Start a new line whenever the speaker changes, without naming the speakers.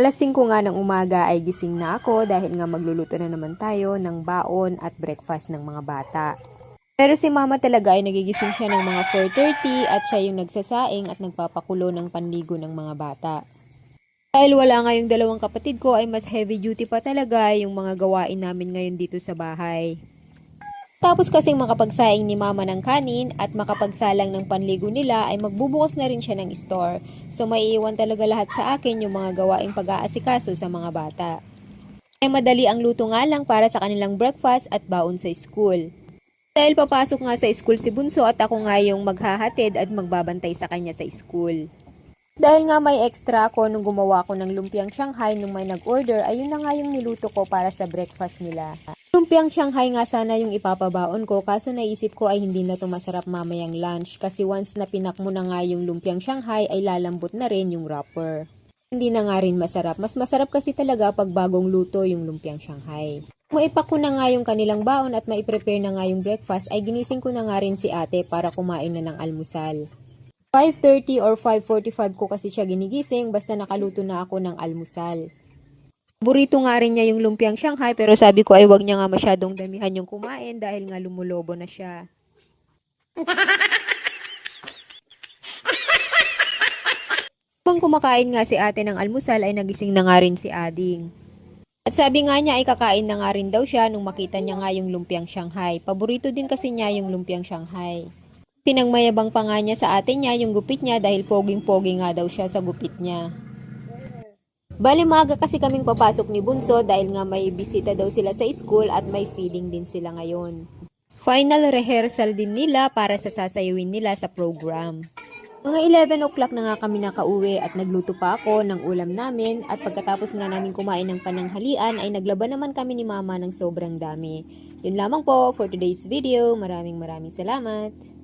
Alas 5 nga ng umaga ay gising na ako dahil nga magluluto na naman tayo ng baon at breakfast ng mga bata. Pero si mama talaga ay nagigising siya ng mga 4:30 at siya yung nagsasaing at nagpapakulo ng panligo ng mga bata. Dahil wala nga yung dalawang kapatid ko ay mas heavy duty pa talaga yung mga gawain namin ngayon dito sa bahay. Tapos kasing makapagsaing ni mama ng kanin at makapagsalang ng panligo nila ay magbubukas na rin siya ng store. So maiiwan talaga lahat sa akin yung mga gawaing pag-aasikaso sa mga bata. Ay madali ang luto nga lang para sa kanilang breakfast at baon sa school. Dahil papasok nga sa school si Bunso at ako nga yung maghahatid at magbabantay sa kanya sa school. Dahil nga may extra ako nung gumawa ko ng lumpiang Shanghai nung may nag-order, ayun na nga yung niluto ko para sa breakfast nila. Lumpiang Shanghai nga sana yung ipapabaon ko kaso naisip ko ay hindi na to masarap mamayang lunch kasi once na pinak mo na nga yung lumpiang Shanghai ay lalambot na rin yung wrapper. Hindi na nga rin masarap. Mas masarap kasi talaga pag bagong luto yung lumpiang Shanghai. Maipak ko na nga yung kanilang baon at maiprepare na nga yung breakfast ay ginising ko na nga rin si ate para kumain na ng almusal. 5:30 or 5:45 ko kasi siya ginigising basta nakaluto na ako ng almusal. Burrito nga rin niya yung lumpiang Shanghai pero sabi ko ay wag niya nga masyadong damihan yung kumain dahil nga lumulobo na siya. Habang kumakain nga si ate ng almusal ay nagising na nga rin si Ading. At sabi nga niya ay kakain na nga rin daw siya nung makita niya nga yung lumpiang Shanghai. Paborito din kasi niya yung lumpiang Shanghai. Pinangmayabang pa nga niya sa ate niya yung gupit niya dahil poging-pogi nga daw siya sa gupit niya. Bali maaga kasi kaming papasok ni Bunso dahil nga may bisita daw sila sa school at may feeding din sila ngayon. Final rehearsal din nila para sa sasayawin nila sa program. Mga 11 o'clock na nga kami nakauwi at nagluto pa ako ng ulam namin at pagkatapos nga namin kumain ng pananghalian ay naglaba naman kami ni mama ng sobrang dami. Yun lamang po for today's video. Maraming salamat.